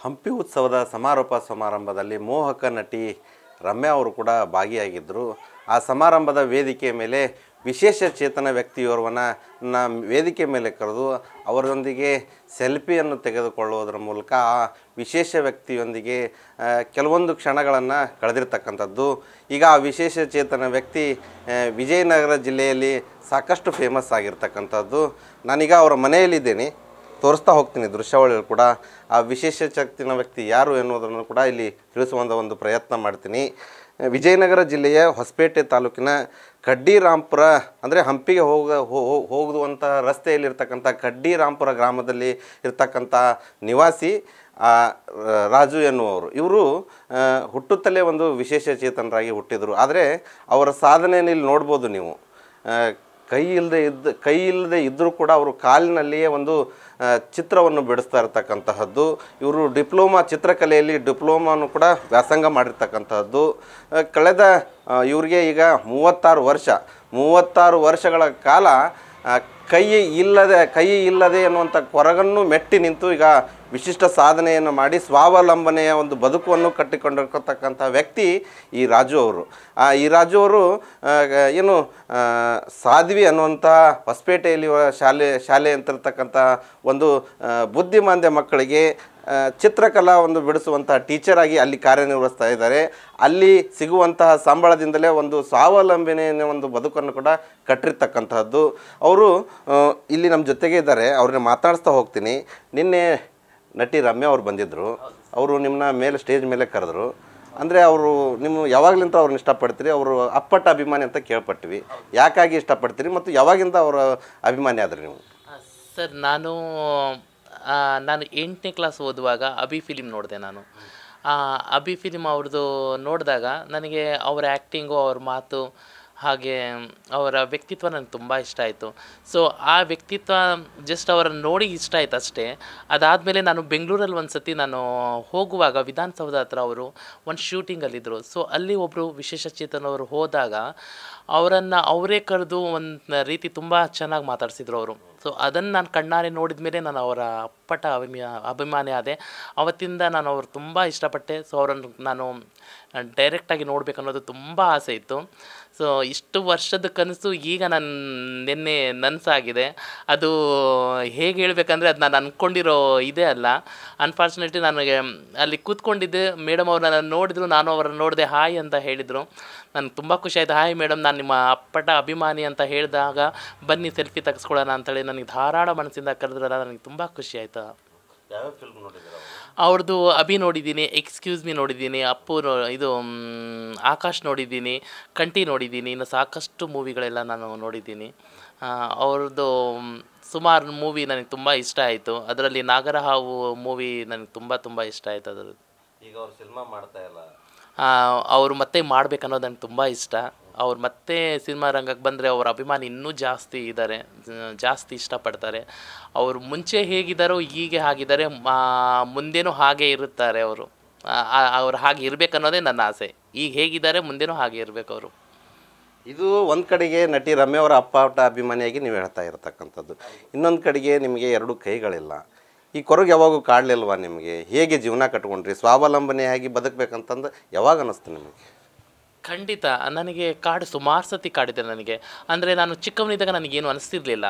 ಹಂಪಿ ಉತ್ಸವದ ಸಮಾರೋಪ ಸಮಾರಂಭದಲ್ಲಿ ಮೋಹಕ ನಟಿ ರಮ್ಯಾ ಅವರು ಕೂಡ ಭಾಗಿಯಾಗಿದ್ದರು. ಆ ಸಮಾರಂಭದ ವೇದಿಕೆ ಮೇಲೆ ವಿಶೇಷ ಚೇತನ ವ್ಯಕ್ತಿಯೋರ್ವನ ವೇದಿಕೆ ಮೇಲೆ ಕರೆದು ಅವರೊಂದಿಗೆ ಸೆಲ್ಫಿಯನ್ನು ತೆಗೆದುಕೊಳ್ಳುವುದರ ಮೂಲಕ ಆ ವಿಶೇಷ ವ್ಯಕ್ತಿಯೊಂದಿಗೆ ಕೆಲವೊಂದು ಕ್ಷಣಗಳನ್ನು ಕಳೆದಿರ್ತಕ್ಕಂಥದ್ದು. ಈಗ ಆ ವಿಶೇಷ ಚೇತನ ವ್ಯಕ್ತಿ ವಿಜಯನಗರ ಜಿಲ್ಲೆಯಲ್ಲಿ ಸಾಕಷ್ಟು ಫೇಮಸ್ ಆಗಿರ್ತಕ್ಕಂಥದ್ದು. ನಾನೀಗ ಅವರ ಮನೆಯಲ್ಲಿದ್ದೇನೆ, ತೋರಿಸ್ತಾ ಹೋಗ್ತೀನಿ ದೃಶ್ಯಾವಳಿಗಳು ಕೂಡ. ಆ ವಿಶೇಷ ಚೇತನ ವ್ಯಕ್ತಿ ಯಾರು ಎನ್ನುವುದನ್ನು ಕೂಡ ಇಲ್ಲಿ ತಿಳಿಸುವಂಥ ಒಂದು ಪ್ರಯತ್ನ ಮಾಡ್ತೀನಿ. ವಿಜಯನಗರ ಜಿಲ್ಲೆಯ ಹೊಸಪೇಟೆ ತಾಲೂಕಿನ ಕಡ್ಡಿರಾಂಪುರ ಅಂದರೆ ಹಂಪಿಗೆ ಹೋಗುವಂಥ ರಸ್ತೆಯಲ್ಲಿರ್ತಕ್ಕಂಥ ಕಡ್ಡಿರಾಂಪುರ ಗ್ರಾಮದಲ್ಲಿ ಇರ್ತಕ್ಕಂಥ ನಿವಾಸಿ ರಾಜು ಎನ್ನುವರು. ಇವರು ಹುಟ್ಟುತ್ತಲೇ ಒಂದು ವಿಶೇಷ ಚೇತನರಾಗಿ ಹುಟ್ಟಿದರು. ಆದರೆ ಅವರ ಸಾಧನೆಯನ್ನು ಇಲ್ಲಿ ನೋಡ್ಬೋದು ನೀವು. ಕೈ ಇಲ್ಲದೆ ಇದ್ದರೂ ಕೂಡ ಅವರು ಕಾಲಿನಲ್ಲಿಯೇ ಒಂದು ಚಿತ್ರವನ್ನು ಬಿಡಿಸ್ತಾ ಇರ್ತಕ್ಕಂತಹದ್ದು. ಇವರು ಚಿತ್ರಕಲೆಯಲ್ಲಿ ಡಿಪ್ಲೊಮಾನು ಕೂಡ ವ್ಯಾಸಂಗ ಮಾಡಿರ್ತಕ್ಕಂತಹದ್ದು. ಕಳೆದ ಇವರಿಗೆ ಈಗ 36 ವರ್ಷಗಳ ಕಾಲ ಕೈ ಇಲ್ಲದೆ ಅನ್ನುವಂಥ ಕೊರಗನ್ನು ಮೆಟ್ಟಿ ನಿಂತು ಈಗ ವಿಶಿಷ್ಟ ಸಾಧನೆಯನ್ನು ಮಾಡಿ ಸ್ವಾವಲಂಬನೆಯ ಒಂದು ಬದುಕನ್ನು ಕಟ್ಟಿಕೊಂಡಿರ್ತಕ್ಕಂಥ ವ್ಯಕ್ತಿ ಈ ರಾಜು ಅವರು. ಈ ರಾಜು ಅವರು ಏನು ಸಾಧ್ವಿ ಅನ್ನುವಂಥ ಹೊಸಪೇಟೆಯಲ್ಲಿ ಶಾಲೆ ಅಂತಿರ್ತಕ್ಕಂಥ ಒಂದು ಬುದ್ಧಿಮಾಂದ್ಯ ಮಕ್ಕಳಿಗೆ ಚಿತ್ರಕಲಾ ಒಂದು ಬಿಡಿಸುವಂಥ ಟೀಚರಾಗಿ ಅಲ್ಲಿ ಕಾರ್ಯನಿರ್ವಹಿಸ್ತಾ ಇದ್ದಾರೆ. ಅಲ್ಲಿ ಸಿಗುವಂತಹ ಸಂಬಳದಿಂದಲೇ ಒಂದು ಸ್ವಾವಲಂಬನೆಯ ಒಂದು ಬದುಕನ್ನು ಕೂಡ ಕಟ್ಟಿರ್ತಕ್ಕಂಥದ್ದು. ಅವರು ಇಲ್ಲಿ ನಮ್ಮ ಜೊತೆಗೆ ಇದ್ದಾರೆ, ಅವ್ರನ್ನ ಮಾತಾಡಿಸ್ತಾ ಹೋಗ್ತೀನಿ. ನಿನ್ನೆ ನಟಿ ರಮ್ಯಾ ಅವ್ರು ಬಂದಿದ್ದರು. ಅವರು ನಿಮ್ಮನ್ನ ಮೇಲೆ ಸ್ಟೇಜ್ ಮೇಲೆ ಕರೆದ್ರು. ಅಂದರೆ ಅವರು ನಿಮ್ಮ ಯಾವಾಗಲಿಂದ ಅವ್ರನ್ನ ಇಷ್ಟಪಡ್ತೀರಿ? ಅವರು ಅಪ್ಪಟ ಅಭಿಮಾನಿ ಅಂತ ಕೇಳ್ಪಟ್ವಿ. ಯಾಕಾಗಿ ಇಷ್ಟಪಡ್ತೀರಿ ಮತ್ತು ಯಾವಾಗಿಂದ ಅವರ ಅಭಿಮಾನಿ ಆದ್ರಿ ನೀವು? ಸರ್, ನಾನು 8ನೇ ಕ್ಲಾಸ್ ಓದುವಾಗ ಅಭಿ ಫಿಲಿಮ್ ನೋಡಿದೆ. ನಾನು ಅಭಿ ಫಿಲಿಮ್ ಅವ್ರದ್ದು ನೋಡಿದಾಗ ನನಗೆ ಅವರ ಆ್ಯಕ್ಟಿಂಗು, ಅವ್ರ ಮಾತು, ಹಾಗೆ ಅವರ ವ್ಯಕ್ತಿತ್ವ ನನಗೆ ತುಂಬ ಇಷ್ಟ ಆಯಿತು. ಸೊ ಆ ವ್ಯಕ್ತಿತ್ವ ಜಸ್ಟ್ ಅವರನ್ನು ನೋಡಿ ಇಷ್ಟ ಆಯ್ತು ಅಷ್ಟೇ. ಅದಾದಮೇಲೆ ನಾನು ಬೆಂಗಳೂರಲ್ಲಿ ಒಂದು ಸತಿ ನಾನು ಹೋಗುವಾಗ ವಿಧಾನಸೌಧ ಹತ್ರ ಅವರು ಒಂದು ಶೂಟಿಂಗಲ್ಲಿದ್ದರು. ಸೊ ಅಲ್ಲಿ ಒಬ್ಬರು ವಿಶೇಷ ಚೇತನವರು ಹೋದಾಗ ಅವರನ್ನು ಅವರೇ ಕರೆದು ಒಂದು ರೀತಿ ತುಂಬ ಚೆನ್ನಾಗಿ ಮಾತಾಡಿಸಿದ್ರು ಅವರು. ಸೊ ಅದನ್ನು ನಾನು ಕಣ್ಣಾರೆ ನೋಡಿದ ಮೇಲೆ ನಾನು ಅವರ ಅಪ್ಪಟ ಅಭಿಮಾನಿ ಆದೆ. ಅವತ್ತಿಂದ ನಾನು ಅವ್ರು ತುಂಬ ಇಷ್ಟಪಟ್ಟೆ. ಸೊ ಅವರನ್ನು ನಾನು ಡೈರೆಕ್ಟಾಗಿ ನೋಡಬೇಕನ್ನೋದು ತುಂಬ ಆಸೆ ಇತ್ತು. ಸೊ ಇಷ್ಟು ವರ್ಷದ ಕನಸು ಈಗ ನಿನ್ನೆ ನನಸಾಗಿದೆ. ಅದು ಹೇಗೆ ಹೇಳಬೇಕಂದ್ರೆ ಅದು ನಾನು ಅಂದ್ಕೊಂಡಿರೋ ಇದೇ ಅಲ್ಲ. ಅನ್ಫಾರ್ಚುನೇಟ್ಲಿ ನನಗೆ ಅಲ್ಲಿ ಕೂತ್ಕೊಂಡಿದ್ದೆ, ಮೇಡಮ್ ಅವ್ರು ನನ್ನ ನೋಡಿದ್ರು, ನಾನು ಅವರನ್ನು ನೋಡಿದೆ, ಹಾಯ್ ಅಂತ ಹೇಳಿದರು. ನನಗೆ ತುಂಬ ಖುಷಿ ಆಯಿತು. ಹಾಯ್ ಮೇಡಮ್, ನಾನು ನಿಮ್ಮ ಅಪ್ಪಟ ಅಭಿಮಾನಿ ಅಂತ ಹೇಳಿದಾಗ ಬನ್ನಿ ಸೆಲ್ಫಿ ತೆಗೆಸ್ಕೊಳ್ಳೋಣ ಅಂತೇಳಿ ನನಗೆ ಧಾರಾಳ ಮನಸ್ಸಿಂದ ಕರೆದ್ರಲ್ಲ, ನನಗೆ ತುಂಬ ಖುಷಿ ಆಯಿತು. ಯಾವ ಫಿಲ್ಮ್ ನೋಡಿದ್ದೀರಾ? ಅವ್ರದ್ದು ಅಭಿ ನೋಡಿದ್ದೀನಿ, ಎಕ್ಸ್ಕ್ಯೂಸ್ ಮಿ ನೋಡಿದ್ದೀನಿ, ಅಪ್ಪು ಇದು ಆಕಾಶ್ ನೋಡಿದ್ದೀನಿ, ಕಂಠಿ ನೋಡಿದ್ದೀನಿ, ಇನ್ನು ಸಾಕಷ್ಟು ಮೂವಿಗಳೆಲ್ಲ ನಾನು ನೋಡಿದ್ದೀನಿ. ಅವ್ರದ್ದು ಸುಮಾರು ಮೂವಿ ನನಗೆ ತುಂಬ ಇಷ್ಟ ಆಯಿತು. ಅದರಲ್ಲಿ ನಾಗರಹಾವು ಮೂವಿ ನನಗೆ ತುಂಬ ಇಷ್ಟ ಆಯಿತು. ಅದರದ್ದು ಈಗ ಅವ್ರು ಸಿನಿಮಾ ಮಾಡ್ತಾ ಇಲ್ಲ, ಅವರು ಮತ್ತೆ ಮಾಡಬೇಕನ್ನೋದು ನನಗೆ ತುಂಬ ಇಷ್ಟ. ಅವ್ರು ಮತ್ತೆ ಸಿನಿಮಾ ರಂಗಕ್ಕೆ ಬಂದರೆ ಅವರ ಅಭಿಮಾನಿ ಇನ್ನೂ ಜಾಸ್ತಿ ಇದ್ದಾರೆ, ಜಾಸ್ತಿ ಇಷ್ಟಪಡ್ತಾರೆ. ಅವರು ಮುಂಚೆ ಹೇಗಿದ್ದಾರೋ ಹೀಗೆ ಆಗಿದ್ದಾರೆ, ಮುಂದೇನೂ ಹಾಗೆ ಇರುತ್ತಾರೆ ಅವರು. ಅವ್ರು ಹಾಗೆ ಇರಬೇಕನ್ನೋದೇ ನನ್ನ ಆಸೆ. ಈಗ ಹೇಗಿದ್ದಾರೆ ಮುಂದೇನೂ ಹಾಗೆ ಇರಬೇಕು ಅವರು. ಇದು ಒಂದು ಕಡೆಗೆ ನಟಿ ರಮ್ಯಾ ಅವರ ಅಪ್ಪಾಟ ಅಭಿಮಾನಿಯಾಗಿ ನೀವು ಹೇಳ್ತಾ ಇರತಕ್ಕಂಥದ್ದು. ಇನ್ನೊಂದು ಕಡೆಗೆ ನಿಮಗೆ 2 ಕೈಗಳಿಲ್ಲ. ಈ ಕೊರಗು ಯಾವಾಗೂ ಕಾಡಲಿಲ್ವಾ ನಿಮಗೆ? ಹೇಗೆ ಜೀವನ ಕಟ್ಕೊಂಡ್ರಿ? ಸ್ವಾವಲಂಬನೆಯಾಗಿ ಬದುಕಬೇಕಂತಂದು ಯಾವಾಗ ಅನ್ನಿಸ್ತು ನಿಮಗೆ? ಖಂಡಿತ ನನಗೆ ಸುಮಾರು ಸತಿ ಕಾಡಿದೆ ನನಗೆ. ಅಂದರೆ ನಾನು ಚಿಕ್ಕವನಿದ್ದಾಗ ನನಗೇನು ಅನಿಸ್ತಿರ್ಲಿಲ್ಲ.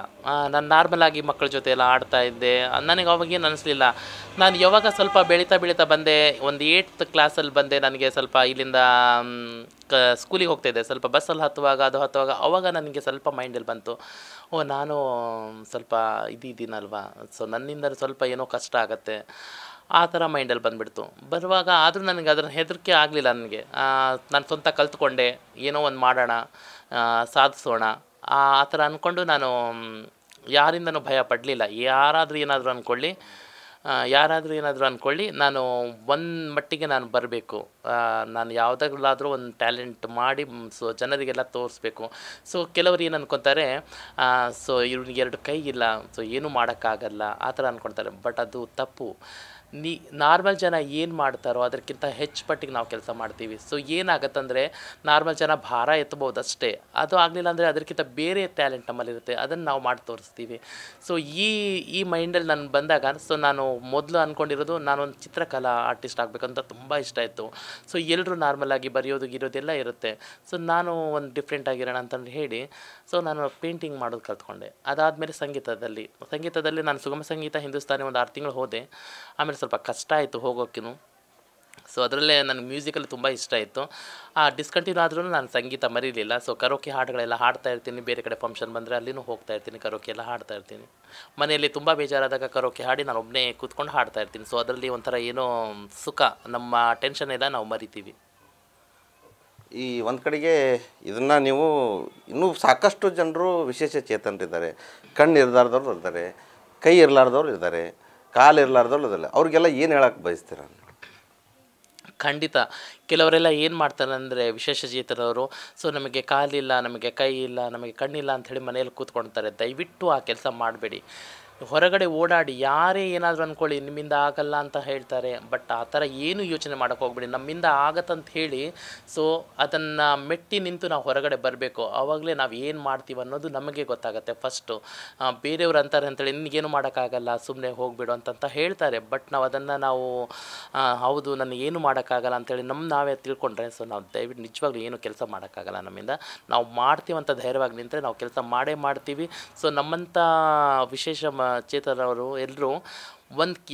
ನಾನು ನಾರ್ಮಲಾಗಿ ಮಕ್ಕಳ ಜೊತೆ ಎಲ್ಲ ಆಡ್ತಾ ಇದ್ದೆ. ನನಗೆ ಅವಾಗೇನು ಅನಿಸ್ಲಿಲ್ಲ. ನಾನು ಯಾವಾಗ ಸ್ವಲ್ಪ ಬೆಳೀತಾ ಬಂದೆ, ಒಂದು 8th ಕ್ಲಾಸಲ್ಲಿ ಬಂದೆ, ನನಗೆ ಸ್ವಲ್ಪ ಇಲ್ಲಿಂದ ಸ್ಕೂಲಿಗೆ ಹೋಗ್ತಾಯಿದ್ದೆ. ಸ್ವಲ್ಪ ಬಸ್ಸಲ್ಲಿ ಹತ್ತುವಾಗ ಅವಾಗ ನನಗೆ ಸ್ವಲ್ಪ ಮೈಂಡಲ್ಲಿ ಬಂತು, ನಾನು ಸ್ವಲ್ಪ ಇದ್ದೀನಲ್ವಾ, ಸೊ ನನ್ನಿಂದ ಸ್ವಲ್ಪ ಏನೋ ಕಷ್ಟ ಆಗುತ್ತೆ, ಆ ಥರ ಮೈಂಡಲ್ಲಿ ಬಂದುಬಿಡ್ತು. ಬರುವಾಗ ಆದರೂ ನನಗೆ ಅದನ್ನು ಹೆದರಿಕೆ ಆಗಲಿಲ್ಲ. ನನಗೆ ನಾನು ಸ್ವಂತ ಕಲ್ತ್ಕೊಂಡೆ, ಏನೋ ಒಂದು ಮಾಡೋಣ, ಸಾಧಿಸೋಣ ಆ ಥರ ಅಂದ್ಕೊಂಡು ನಾನು ಯಾರಿಂದನೂ ಭಯ ಪಡಲಿಲ್ಲ. ಯಾರಾದರೂ ಏನಾದರೂ ಅಂದ್ಕೊಳ್ಳಿ, ನಾನು ಒಂದು ಮಟ್ಟಿಗೆ ನಾನು ಬರಬೇಕು. ನಾನು ಯಾವುದಾಗ್ಲಾದರೂ ಒಂದು ಟ್ಯಾಲೆಂಟ್ ಮಾಡಿ ಸೊ ಜನರಿಗೆಲ್ಲ ತೋರಿಸ್ಬೇಕು. ಸೊ ಕೆಲವರು ಏನು ಅಂದ್ಕೊತಾರೆ, ಸೊ ಇವ್ನಿಗೆ 2 ಕೈ ಇಲ್ಲ, ಸೊ ಏನೂ ಮಾಡೋಕ್ಕಾಗಲ್ಲ, ಆ ಥರ ಅಂದ್ಕೊಳ್ತಾರೆ. ಬಟ್ ಅದು ತಪ್ಪು. ನಾರ್ಮಲ್ ಜನ ಏನು ಮಾಡ್ತಾರೋ ಅದಕ್ಕಿಂತ ಹೆಚ್ಚು ಪಟ್ಟಿಗೆ ನಾವು ಕೆಲಸ ಮಾಡ್ತೀವಿ. ಸೊ ಏನಾಗತ್ತಂದರೆ ನಾರ್ಮಲ್ ಜನ ಭಾರ ಎತ್ತಬಹುದು ಅಷ್ಟೇ, ಅದು ಆಗಲಿಲ್ಲ ಅಂದರೆ ಅದಕ್ಕಿಂತ ಬೇರೆ ಟ್ಯಾಲೆಂಟ್ ನಮ್ಮಲ್ಲಿರುತ್ತೆ, ಅದನ್ನು ನಾವು ಮಾಡಿ ತೋರಿಸ್ತೀವಿ. ಸೊ ಈ ಮೈಂಡಲ್ಲಿ ನಾನು ಬಂದಾಗ ನಾನು ಮೊದಲು ಅಂದ್ಕೊಂಡಿರೋದು ನಾನೊಂದು ಚಿತ್ರಕಲಾ ಆರ್ಟಿಸ್ಟ್ ಆಗಬೇಕಂತ ತುಂಬ ಇಷ್ಟ ಇತ್ತು. ಸೊ ಎಲ್ಲರೂ ನಾರ್ಮಲಾಗಿ ಬರೆಯೋದು ಗಿರೋದೆಲ್ಲ ಇರುತ್ತೆ. ಸೊ ನಾನು ಒಂದು ಡಿಫ್ರೆಂಟ್ ಆಗಿರೋಣ ಅಂತಂದು ಹೇಳಿ ನಾನು ಪೇಂಟಿಂಗ್ ಮಾಡೋದು ಕಲ್ತ್ಕೊಂಡೆ. ಅದಾದಮೇಲೆ ಸಂಗೀತದಲ್ಲಿ ನಾನು ಸುಗಮ ಸಂಗೀತ ಹಿಂದೂಸ್ತಾನಿ ಒಂದು 6 ತಿಂಗಳು ಹೋದೆ. ಆಮೇಲೆ ಸ್ವಲ್ಪ ಕಷ್ಟ ಆಯಿತು ಹೋಗೋಕ್ಕೂ. ಸೊ ಅದರಲ್ಲೇ ನನಗೆ ಮ್ಯೂಸಿಕಲ್ಲಿ ತುಂಬ ಇಷ್ಟ ಇತ್ತು. ಡಿಸ್ಕಂಟಿನ್ಯೂ ಆದ್ರೂ ನಾನು ಸಂಗೀತ ಮರೀಲಿಲ್ಲ. ಸೊ ಕರೋಕೆ ಹಾಡುಗಳೆಲ್ಲ ಹಾಡ್ತಾ ಇರ್ತೀನಿ, ಬೇರೆ ಕಡೆ ಫಂಕ್ಷನ್ ಬಂದರೆ ಅಲ್ಲಿನೂ ಹೋಗ್ತಾ ಇರ್ತೀನಿ, ಕರೋಕೆ ಎಲ್ಲ ಹಾಡ್ತಾ ಇರ್ತೀನಿ. ಮನೆಯಲ್ಲಿ ತುಂಬ ಬೇಜಾರಾದಾಗ ಕರೋಕೆ ಹಾಡಿ ನಾನು ಒಬ್ಬನೇ ಕೂತ್ಕೊಂಡು ಹಾಡ್ತಾ ಇರ್ತೀನಿ. ಸೊ ಅದರಲ್ಲಿ ಒಂಥರ ಏನೋ ಸುಖ, ನಮ್ಮ ಟೆನ್ಷನ್ ಎಲ್ಲ ನಾವು ಮರಿತೀವಿ. ಈ ಒಂದು ಕಡೆಗೆ ಇದನ್ನು ನೀವು ಇನ್ನೂ ಸಾಕಷ್ಟು ಜನರು ವಿಶೇಷ ಚೇತನರಿದ್ದಾರೆ. ಕಣ್ಣು ಇರಲಾರ್ದವ್ರು ಇರ್ತಾರೆ, ಕೈ ಇರಲಾರ್ದವ್ರು ಇರ್ತಾರೆ, ಕಾಲು ಇರಲಾರ್ದವ್ರು ಇದ್ದಾರೆ. ಅವ್ರಿಗೆಲ್ಲ ಏನು ಹೇಳಕ್ಕೆ ಬಯಸ್ತೀರ? ಖಂಡಿತ ಕೆಲವರೆಲ್ಲ ಏನು ಮಾಡ್ತಾರೆ ಅಂದರೆ ವಿಶೇಷಚೇತನವರು, ಸೊ ನಮಗೆ ಕಾಲಿಲ್ಲ, ನಮಗೆ ಕೈ ಇಲ್ಲ, ನಮಗೆ ಕಣ್ಣಿಲ್ಲ ಅಂಥೇಳಿ ಮನೇಲಿ ಕೂತ್ಕೊಳ್ತಾರೆ. ದಯವಿಟ್ಟು ಆ ಕೆಲಸ ಮಾಡಬೇಡಿ. ಹೊರಗಡೆ ಓಡಾಡಿ, ಯಾರೇ ಏನಾದರೂ ಅಂದ್ಕೊಳ್ಳಿ ನಿಮ್ಮಿಂದ ಆಗಲ್ಲ ಅಂತ ಹೇಳ್ತಾರೆ, ಬಟ್ ಆ ಥರ ಏನು ಯೋಚನೆ ಮಾಡೋಕ್ಕೆ ಹೋಗ್ಬೇಡಿ. ನಮ್ಮಿಂದ ಆಗತ್ತಂತ ಹೇಳಿ ಸೊ ಅದನ್ನು ಮೆಟ್ಟಿ ನಿಂತು ನಾವು ಹೊರಗಡೆ ಬರಬೇಕು. ಆವಾಗಲೇ ನಾವು ಏನು ಮಾಡ್ತೀವಿ ಅನ್ನೋದು ನಮಗೆ ಗೊತ್ತಾಗುತ್ತೆ. ಫಸ್ಟು ಬೇರೆಯವ್ರು ಅಂತಾರೆ ಅಂತೇಳಿ ನಿನಗೇನು ಮಾಡೋಕ್ಕಾಗಲ್ಲ, ಸುಮ್ಮನೆ ಹೋಗಿಬಿಡು ಅಂತಂತ ಹೇಳ್ತಾರೆ. ಬಟ್ ನಾವು ಅದನ್ನು ಹೌದು ನನಗೇನು ಮಾಡೋಕ್ಕಾಗಲ್ಲ ಅಂಥೇಳಿ ನಾವೇ ತಿಳ್ಕೊಂಡ್ರೆ ಸೊ ನಾವು ದಯವಿಟ್ಟು ನಿಜವಾಗ್ಲೂ ಏನು ಕೆಲಸ ಮಾಡೋಕ್ಕಾಗಲ್ಲ ನಮ್ಮಿಂದ. ನಾವು ಮಾಡ್ತೀವಂತ ಧೈರ್ಯವಾಗಿ ನಿಂತರೆ ನಾವು ಕೆಲಸ ಮಾಡೇ ಮಾಡ್ತೀವಿ. ಸೊ ನಮ್ಮಂಥ ವಿಶೇಷ ಚೇತನವರು ಎಲ್ಲರೂ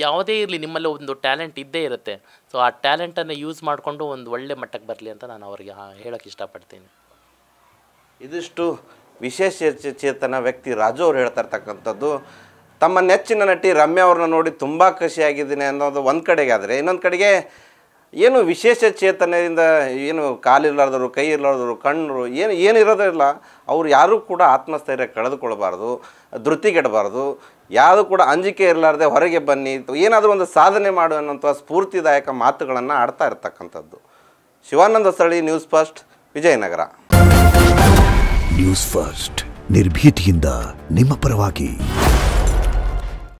ಯಾವುದೇ ಇರಲಿ ನಿಮ್ಮಲ್ಲಿ ಒಂದು ಟ್ಯಾಲೆಂಟ್ ಇದ್ದೇ ಇರುತ್ತೆ. ಸೊ ಆ ಟ್ಯಾಲೆಂಟನ್ನು ಯೂಸ್ ಮಾಡಿಕೊಂಡು ಒಂದು ಒಳ್ಳೆ ಮಟ್ಟಕ್ಕೆ ಬರಲಿ ಅಂತ ನಾನು ಅವರಿಗೆ ಹೇಳೋಕ್ಕೆ ಇಷ್ಟಪಡ್ತೀನಿ. ಇದಿಷ್ಟು ವಿಶೇಷ ಚೇತನ ವ್ಯಕ್ತಿ ರಾಜು ಅವ್ರು ಹೇಳ್ತಾ ಇರ್ತಕ್ಕಂಥದ್ದು. ತಮ್ಮ ನೆಚ್ಚಿನ ನಟಿ ರಮ್ಯಾ ಅವ್ರನ್ನ ನೋಡಿ ತುಂಬ ಖುಷಿಯಾಗಿದ್ದೀನಿ ಅನ್ನೋದು ಒಂದು ಕಡೆಗೆ. ಆದರೆ ಇನ್ನೊಂದು ಕಡೆಗೆ ಏನು ವಿಶೇಷ ಚೇತನದಿಂದ ಏನು ಕಾಲಿರ್ಲಾರ್ದವರು, ಕೈ ಇರಲಾರ್ದವರು, ಕಣ್ಣು ಏನಿರೋದಿಲ್ಲ, ಅವ್ರು ಯಾರೂ ಕೂಡ ಆತ್ಮಸ್ಥೈರ್ಯ ಕಳೆದುಕೊಳ್ಬಾರ್ದು, ಧೃತಿಗೆಡಬಾರ್ದು, ಯಾವುದೂ ಕೂಡ ಅಂಜಿಕೆ ಇರಲಾರ್ದೆ ಹೊರಗೆ ಬನ್ನಿ, ಏನಾದರೂ ಒಂದು ಸಾಧನೆ ಮಾಡು ಅನ್ನೋಂಥ ಸ್ಫೂರ್ತಿದಾಯಕ ಮಾತುಗಳನ್ನು ಆಡ್ತಾ ಇರ್ತಕ್ಕಂಥದ್ದು. Shivananda Hosalli, news first, Vijayanagara. News first ನಿರ್ಭೀತಿಯಿಂದ ನಿಮ್ಮ ಪರವಾಗಿ.